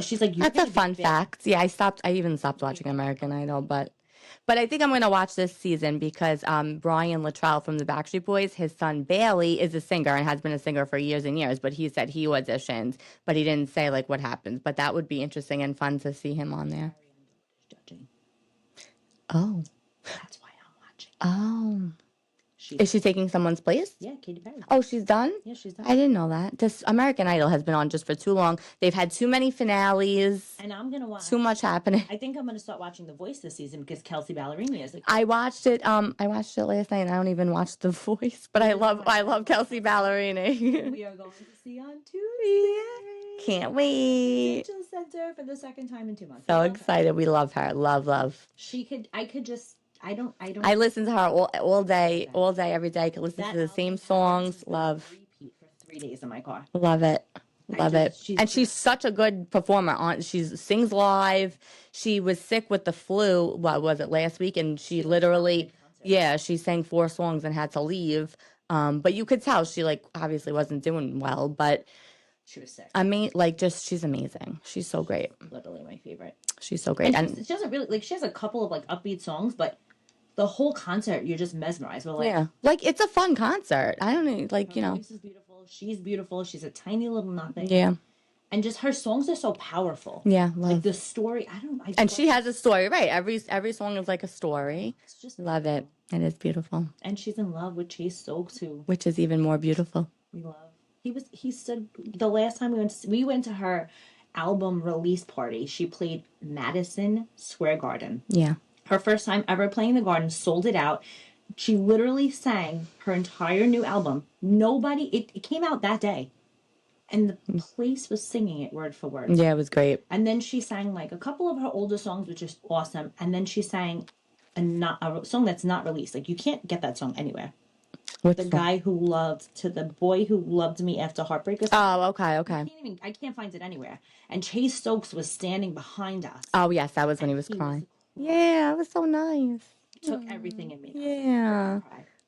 A: she's like,
B: that's a fun fact. Yeah, I even stopped watching American Idol, but I think I'm going to watch this season because Brian Luttrell from the Backstreet Boys, his son Bailey is a singer and has been a singer for years and years, but he said he auditioned, but he didn't say like what happens. But that would be interesting and fun to see him on there. Oh.
A: That's why I'm watching.
B: Oh. Is she taking someone's place?
A: Yeah, Katy Perry.
B: Oh, she's done?
A: Yeah, she's done.
B: I didn't know that. This American Idol has been on just for too long. They've had too many finales.
A: And I'm going to watch.
B: Too much happening.
A: I think I'm going to start watching The Voice this season because Kelsea Ballerini is.
B: I watched it last night and I don't even watch The Voice, but I love Kelsea Ballerini.
A: We are going to see on Tuesday.
B: Can't wait.
A: Digital Center for the second time in 2 months.
B: So excited. We love her. Love. I listen to her all day, every day. I can listen to the same songs. Love.
A: Repeat for 3 days in my car.
B: Love it. She's such a good performer. She sings live. She was sick with the flu. What was it, last week? And she literally, she sang 4 songs and had to leave. But you could tell she obviously wasn't doing well. But
A: she was sick.
B: I mean, she's amazing. She's so great.
A: Literally my favorite.
B: She's so great.
A: And she doesn't really she has a couple of upbeat songs, but the whole concert you're just mesmerized. But
B: it's a fun concert. I don't know,
A: her voice is beautiful. She's beautiful. She's a tiny little nothing.
B: Yeah.
A: And just her songs are so powerful.
B: Yeah,
A: the story.
B: And she has a story, right? Every song is like a story.
A: It's just
B: love it. It is beautiful.
A: And she's in love with Chase Stokes, which
B: is even more beautiful.
A: We love. He stood the last time we went to her album release party. She played Madison Square Garden.
B: Yeah.
A: Her first time ever playing the Garden, sold it out. She literally sang her entire new album. It came out that day. And the place was singing it word for word.
B: Yeah, it was great.
A: And then she sang like a couple of her older songs, which is awesome. And then she sang a song that's not released. Like you can't get that song anywhere.
B: What's
A: The boy who loved me after heartbreak.
B: Oh, okay.
A: I can't find it anywhere. And Chase Stokes was standing behind us.
B: Oh, yes, that was when he was crying. Yeah, it was so nice.
A: Took everything in me.
B: Yeah.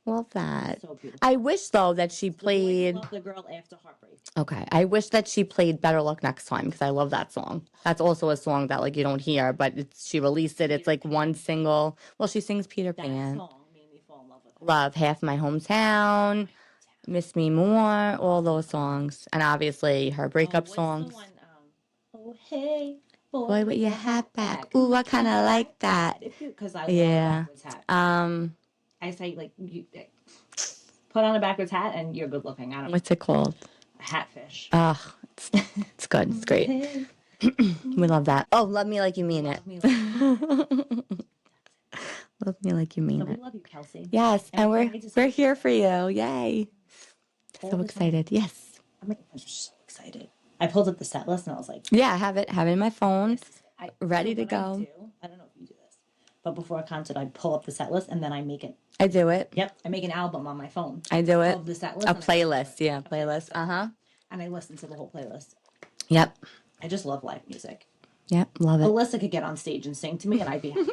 B: Love that.
A: So beautiful.
B: I wish, though, that she played...
A: Love the girl after heartbreak.
B: Okay. I wish that she played Better Luck Next Time, because I love that song. That's also a song that, like, you don't hear, but she released it. It's, like, one single. Well, she sings Peter Pan.
A: That song made me fall in love with her.
B: Love Half My Hometown, Miss Me More, all those songs. And obviously her breakup songs.
A: What's the one? Oh, hey,
B: Boy, with your hat back. Ooh, I kind of like that.
A: Because I love a backwards hat. I say, like, you put on a backwards hat and you're good looking. I don't know.
B: What's it called?
A: A hatfish.
B: Oh, it's good. It's great. We love that. Oh, Love Me Like You Mean It. Love Me Like You Mean
A: So we
B: It.
A: love you, Kelsey.
B: Yes, and we're here for you. Yay. So excited. Yes.
A: I'm so excited. I pulled up the set list and I was like,
B: yeah, I have it in my phone. Ready to go.
A: I don't know if you do this, but before a concert, I pull up the set list and then I make it.
B: I do it.
A: Yep, I make an album on my phone.
B: I do it.
A: Of the set list.
B: A playlist. Yeah, playlist.
A: And I listen to the whole playlist.
B: Yep.
A: I just love live music.
B: Yep, love it.
A: Alyssa could get on stage and sing to me and I'd be happy.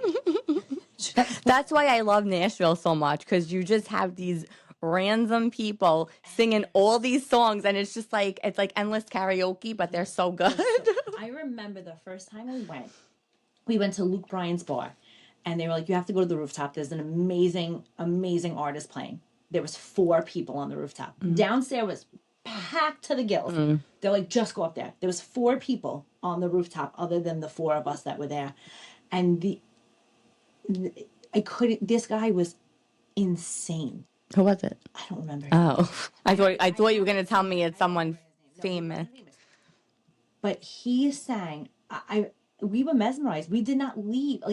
B: That's why I love Nashville so much, because you just have these random people singing all these songs, and it's like endless karaoke, but they're so good.
A: I remember the first time we went to Luke Bryan's bar, and they were like, you have to go to the rooftop. There's an amazing, amazing artist playing. There was 4 people on the rooftop. Downstairs was packed to the gills. They're like, just go up there. There was 4 people on the rooftop other than the 4 of us that were there. And this guy was insane.
B: Who was it?
A: I don't remember.
B: Oh, I thought you were gonna tell me it's someone famous.
A: But he sang. We were mesmerized. We did not leave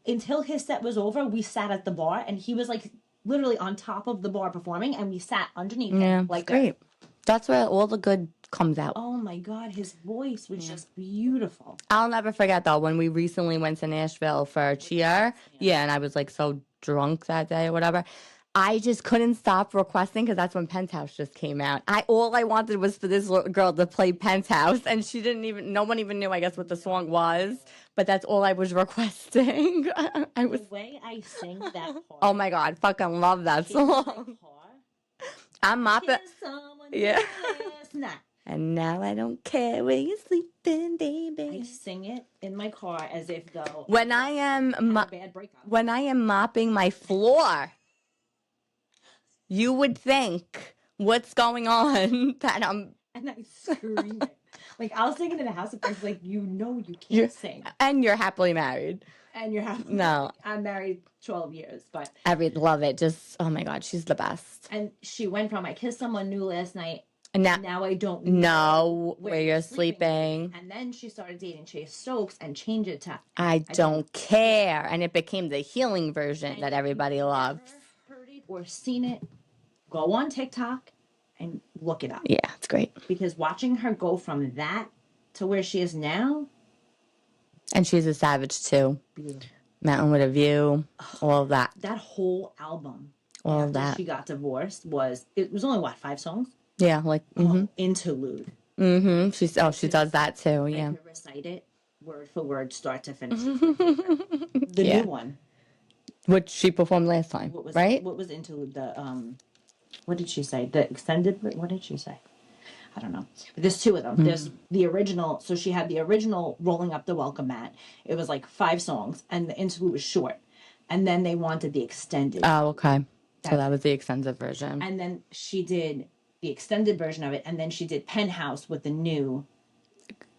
A: until his set was over. We sat at the bar, and he was like literally on top of the bar performing, and we sat underneath him.
B: Yeah, like great. That's where all the good comes out.
A: Oh my God, his voice was just beautiful.
B: I'll never forget though when we recently went to Nashville for Cheer. Yeah, and I was like so drunk that day or whatever. I just couldn't stop requesting, because that's when Penthouse just came out. All I wanted was for this little girl to play Penthouse, and no one even knew, I guess, what the song was. But that's all I was requesting.
A: The way I sing that part.
B: Oh my God, fucking love that song. I'm mopping. Yeah. And now I don't care where you're sleeping, baby.
A: I sing it in my car as if though
B: when I am mopping my floor. You would think, what's going on?
A: And I scream it. Like, I'll sing it in the house, and like, you can't sing.
B: And you're happily married.
A: No. I'm married 12 years, but...
B: I love it. Just, oh my God, she's the best.
A: And she went from, I kissed someone new last night,
B: and
A: now I don't
B: know where you're sleeping.
A: And then she started dating Chase Stokes and changed it to...
B: I don't care. And it became the healing version that everybody loves.
A: Heard it or seen it, go on TikTok and look it up.
B: Yeah, it's great.
A: Because watching her go from that to where she is now.
B: And she's a savage too.
A: Beautiful.
B: Mountain with a View, all of that.
A: That whole album.
B: All of that.
A: She got divorced was only 5 songs?
B: Yeah, like
A: interlude.
B: She does that too. Yeah.
A: I could recite it word for word, start to finish. The new one.
B: Which she performed last time, right?
A: What was interlude? What did she say? The extended. What did she say? I don't know. But there's 2 of them. There's the original. So she had the original Rolling Up the Welcome Mat. It was like 5 songs, and the interlude was short. And then they wanted the extended.
B: Oh, okay. So that was the extended version.
A: And then she did the extended version of it, and then she did Penthouse with the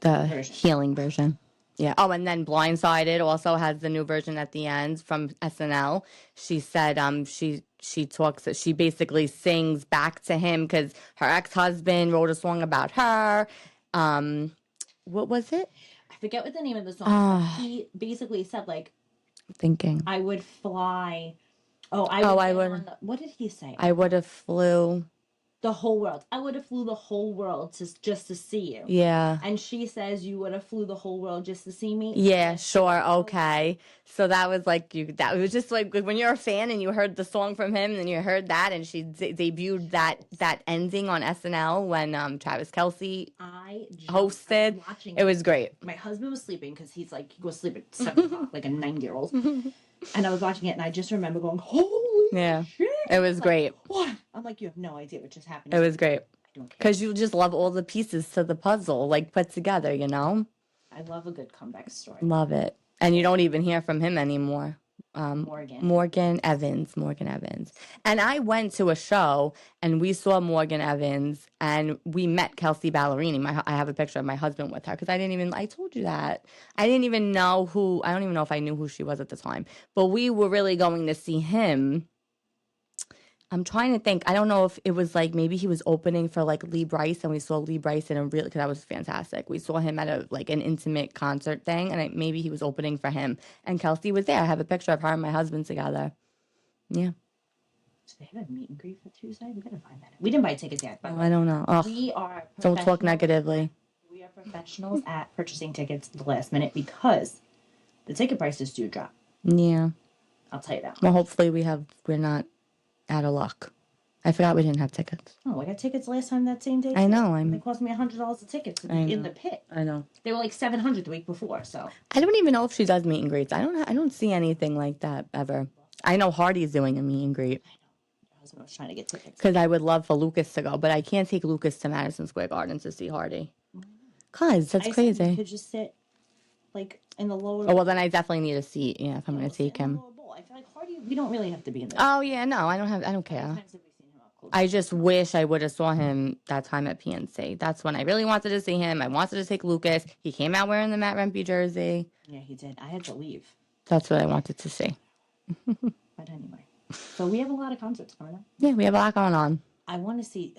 A: version.
B: Healing version. Yeah. Oh, and then Blindsided also has the new version at the end from SNL. She said she she basically sings back to him because her ex-husband wrote a song about her. What was it?
A: I forget what the name of the song is. He basically said, like,
B: Thinking.
A: I would fly. What did he say?
B: I would have flew
A: the whole world. I would have flew the whole world just to see you.
B: Yeah.
A: And she says, you would have flew the whole world just to see me?
B: Yeah, sure. Okay. So that was like that was just like when you're a fan and you heard the song from him and you heard that and she debuted that ending on SNL when Travis Kelsey hosted. It was great.
A: My husband was sleeping because he goes to sleep at 7 o'clock like a 9-year-old. And I was watching it and I just remember going, holy shit.
B: It was great.
A: What? I'm like, you have no idea what just happened.
B: It was great. Because you just love all the pieces to the puzzle, like put together, you know?
A: I love a good comeback story.
B: Love it. And you don't even hear from him anymore.
A: Morgan
B: Evans. And I went to a show and we saw Morgan Evans and we met Kelsea Ballerini. I have a picture of my husband with her because I told you that. I don't even know if I knew who she was at the time. But we were really going to see him. I'm trying to think. I don't know if it was like maybe he was opening for like Lee Brice and we saw Lee Brice in a really, because that was fantastic. We saw him at an intimate concert thing and maybe he was opening for him. And Kelsey was there. I have a picture of her and my husband together. Yeah.
A: Do they have a meet and greet for Tuesday? We gotta find that out. We didn't buy tickets yet. But
B: I don't know. Oh,
A: we are.
B: Don't talk negatively.
A: We are professionals at purchasing tickets at the last minute because the ticket prices do drop.
B: Yeah.
A: I'll tell you that.
B: Well, hopefully we're not out of luck. I forgot we didn't have tickets.
A: Oh, I got tickets last time that same day.
B: I know.
A: They cost me $100 a ticket to be in the pit.
B: I know.
A: They were like $700 the week before. So
B: I don't even know if she does meet and greets. I don't see anything like that ever. I know Hardy's doing a meet and greet.
A: I know. My husband was trying to get tickets
B: because I would love for Lucas to go, but I can't take Lucas to Madison Square Garden to see Hardy. Cause that's crazy.
A: You could just sit like in the lower.
B: Oh well, then I definitely need a seat. Yeah, if I'm going to take him.
A: I feel like Hardy. We don't really have to be in there.
B: Oh yeah, no, I don't care. I just wish I would have saw him that time at PNC. That's when I really wanted to see him. I wanted to take Lucas. He came out wearing the Matt Rempe jersey.
A: Yeah, he did. I had to leave.
B: That's what I wanted to see.
A: But anyway, so we have a lot of concerts coming up.
B: Yeah, we have a lot going on.
A: I want to see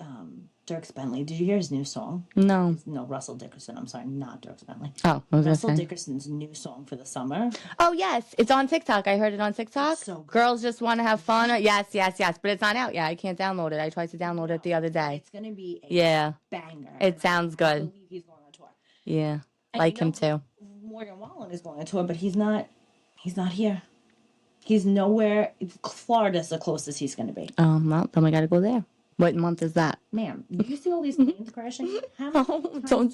A: Dierks Bentley. Did you hear his new song?
B: No.
A: No, Russell Dickerson. I'm sorry, not Dierks Bentley.
B: Oh,
A: Russell Dickerson's new song for the summer.
B: Oh, yes. It's on TikTok. I heard it on TikTok.
A: It's so good.
B: Girls just want to have fun. Yes. But it's not out yet. I can't download it. I tried to download it the other day.
A: It's going to be a banger.
B: It sounds good.
A: I believe he's going on tour.
B: Yeah.
A: And
B: like him too.
A: Morgan Wallen is going on tour, but he's not here. He's nowhere. Florida's the closest he's going to be.
B: Well, then we got to go there. What month is that?
A: Ma'am, do you see all these planes crashing?
B: Don't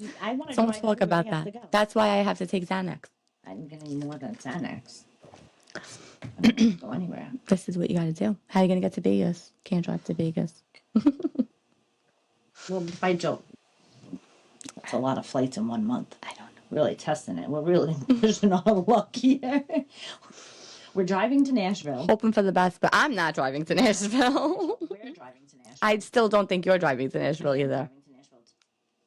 B: talk about that. That's why I have to take Xanax.
A: I'm getting more than Xanax. I don't go anywhere.
B: This is what you got to do. How are you going to get to Vegas? Can't drive to Vegas.
A: Well, by joke, it's a lot of flights in 1 month. I don't know. Really testing it. We're really pushing our luck here. We're driving to Nashville.
B: Hoping for the best, but I'm not driving to Nashville.
A: We're driving to Nashville.
B: I still don't think you're driving to Nashville either.
A: It's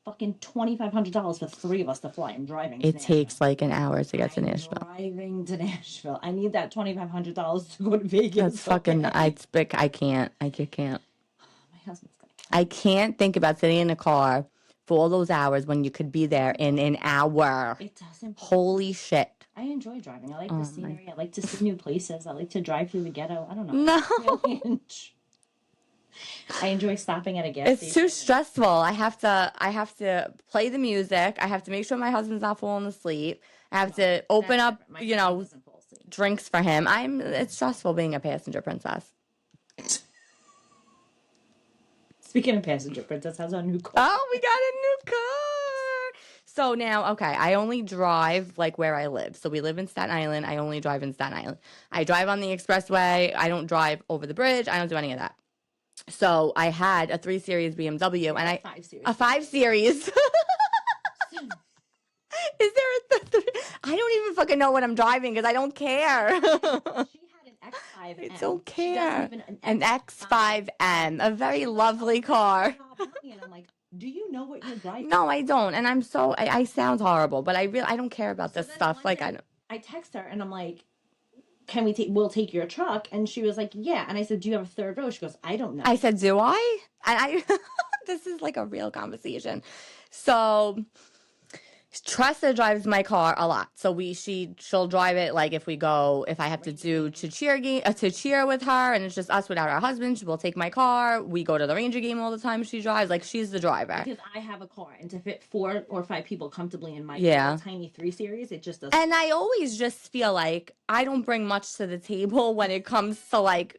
A: fucking $2,500 for 3 of us to fly. I'm driving to
B: It
A: Nashville.
B: takes like an hour to get to Nashville.
A: Driving to Nashville. I need that $2,500 to go to Vegas.
B: That's fucking... I can't. I can't.
A: My husband's gonna
B: I can't think about sitting in a car for all those hours when you could be there in an hour.
A: It doesn't...
B: Holy shit.
A: I enjoy driving. I like the scenery. I like to see new places. I like to drive through the ghetto. I don't know.
B: No.
A: I enjoy stopping at a gas station.
B: It's too stressful. I have to play the music. I have to make sure my husband's not falling asleep. I have to open up, drinks for him. It's stressful being a passenger princess.
A: Speaking of passenger princess, how's our new car?
B: Oh, we got a new car. So now, okay, I only drive like where I live. So we live in Staten Island. I only drive in Staten Island. I drive on the expressway. I don't drive over the bridge. I don't do any of that. So I had a 3 Series BMW and a 5 Series. Is there a I don't even fucking know what I'm driving because I don't care.
A: She had an X5M.
B: I don't care. An X5M, a very lovely car.
A: And I'm like, do you know what you're driving?
B: No, I don't. And I'm I sound horrible, but I don't care about this stuff. Like I
A: text her and I'm like, we'll take your truck. And she was like, yeah. And I said, do you have a third row? She goes, I don't know.
B: I said, do I? And I this is like a real conversation. So Tressa drives my car a lot. So she'll drive it like if I have to do to cheer with her and it's just us without our husband, she will take my car. We go to the Ranger game all the time. She drives, like she's the driver.
A: Because I have a car and to fit 4 or 5 people comfortably in my tiny 3 Series, it just doesn't.
B: And I always just feel like I don't bring much to the table when it comes to like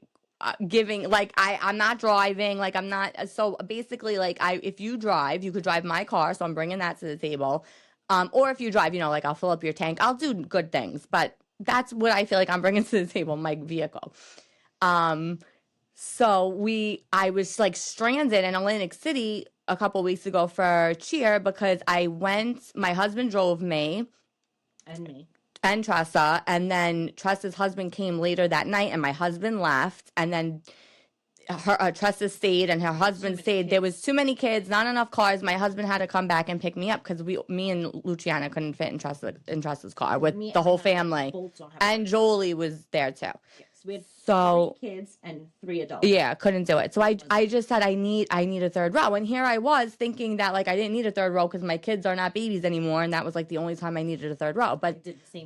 B: giving, like I'm not driving, like I'm not, so basically like if you drive, you could drive my car, so I'm bringing that to the table. Or if you drive, like I'll fill up your tank. I'll do good things, but that's what I feel like I'm bringing to the table, my vehicle. So I was like stranded in Atlantic City a couple weeks ago for cheer because my husband drove me. And Tressa, and then Tressa's husband came later that night, and my husband left, and then Tressa stayed and her husband stayed. There was too many kids, not enough cars. My husband had to come back and pick me up because me and Luciana couldn't fit in Tressa's car with the whole family. And Jolie was there too.
A: Yes, we had 3 kids and 3 adults.
B: Yeah, couldn't do it. So I just said I need a third row. And here I was thinking that like I didn't need a third row because my kids are not babies anymore, and that was like the only time I needed a third row. But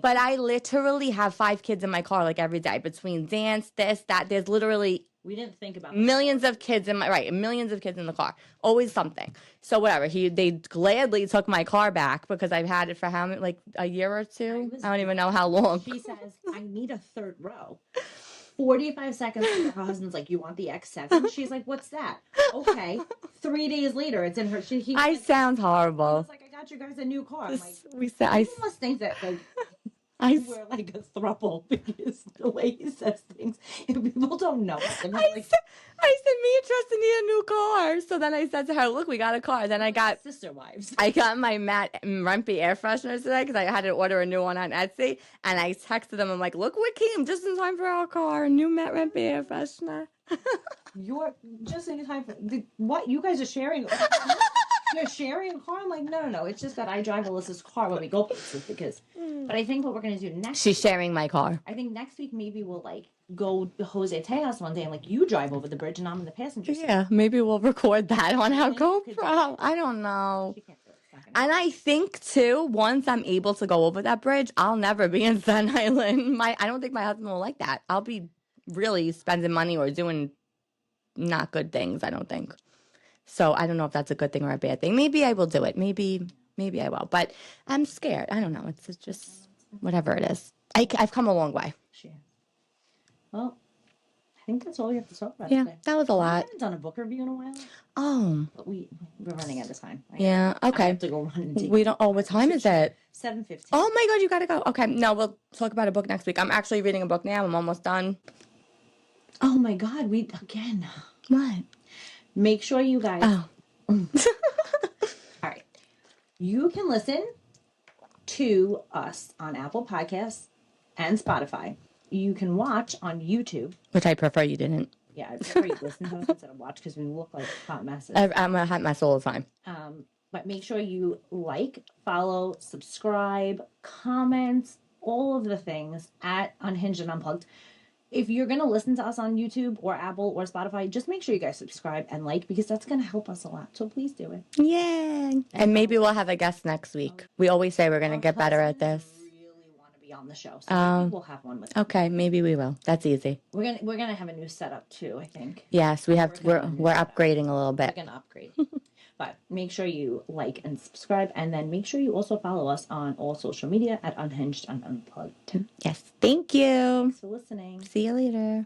B: I literally have 5 kids in my car like every day between dance, this, that. There's literally
A: we didn't think about
B: millions of kids in millions of kids in the car. Always something. So whatever. They gladly took my car back because I've had it for how many, like a year or two? I don't even know how long.
A: She says, I need a third row. 45 seconds later, her husband's like, you want the X7? She's like, what's that? Okay. 3 days later, it's in her.
B: I sound horrible.
A: I was like, I got you guys a new car. I'm like,
B: I
A: must think that we're like a throuple because the way he says things, if people don't know.
B: I said, me and Tressa need a new car. So then I said to her, look, we got a car. Then I got
A: sister wives.
B: I got my Matt Rempy air freshener today because I had to order a new one on Etsy. And I texted them. I'm like, look what came just in time for our car. A new Matt Rempy air freshener.
A: You're just in time for what? You guys are sharing. You're sharing a car? I'm like, no. It's just that I drive Alyssa's car when we go places because. But I think what we're gonna do next.
B: She's sharing my car.
A: I think next week maybe we'll like go to Jose Tejas one day and like you drive over the bridge and I'm in the passenger seat.
B: Yeah, maybe we'll record that on our GoPro. I don't know.
A: She can't do it.
B: And I think too, once I'm able to go over that bridge, I'll never be in Staten Island. I don't think my husband will like that. I'll be really spending money or doing not good things. I don't think. So I don't know if that's a good thing or a bad thing. Maybe I will do it. Maybe I will. But I'm scared. I don't know. It's just whatever it is. I've come a long way.
A: Sure. Well, I think that's all we have to talk about
B: today. That was a lot.
A: We haven't done a book review in a while.
B: Oh.
A: But we're running out of time.
B: Yeah. Okay.
A: I have to go run and
B: we don't. Oh, what time is it?
A: 7:15.
B: Oh my God, you gotta go. Okay. No, we'll talk about a book next week. I'm actually reading a book now. I'm almost done.
A: Oh my God, again.
B: What?
A: Make sure you guys.
B: Oh.
A: All right. You can listen to us on Apple Podcasts and Spotify. You can watch on YouTube.
B: Which I prefer you didn't.
A: Yeah, I prefer you listen to us instead of watch because we look like hot messes.
B: I'm a hot mess all the time.
A: But make sure you like, follow, subscribe, comment, all of the things at Unhinged and Unplugged. If you're going to listen to us on YouTube or Apple or Spotify, just make sure you guys subscribe and like because that's going to help us a lot. So please do it.
B: Yay. And maybe we'll have a guest next week. We always say we're going to get better at this.
A: Really want to be on the show. So maybe we'll have one with them.
B: Okay, maybe we will. That's easy.
A: We're gonna have a new setup too, I think.
B: Yes, we have we're upgrading a little bit.
A: We're going to upgrade. But make sure you like and subscribe and then make sure you also follow us on all social media at Unhinged and Unplugged.
B: Yes. Thank you.
A: Thanks for listening.
B: See you later.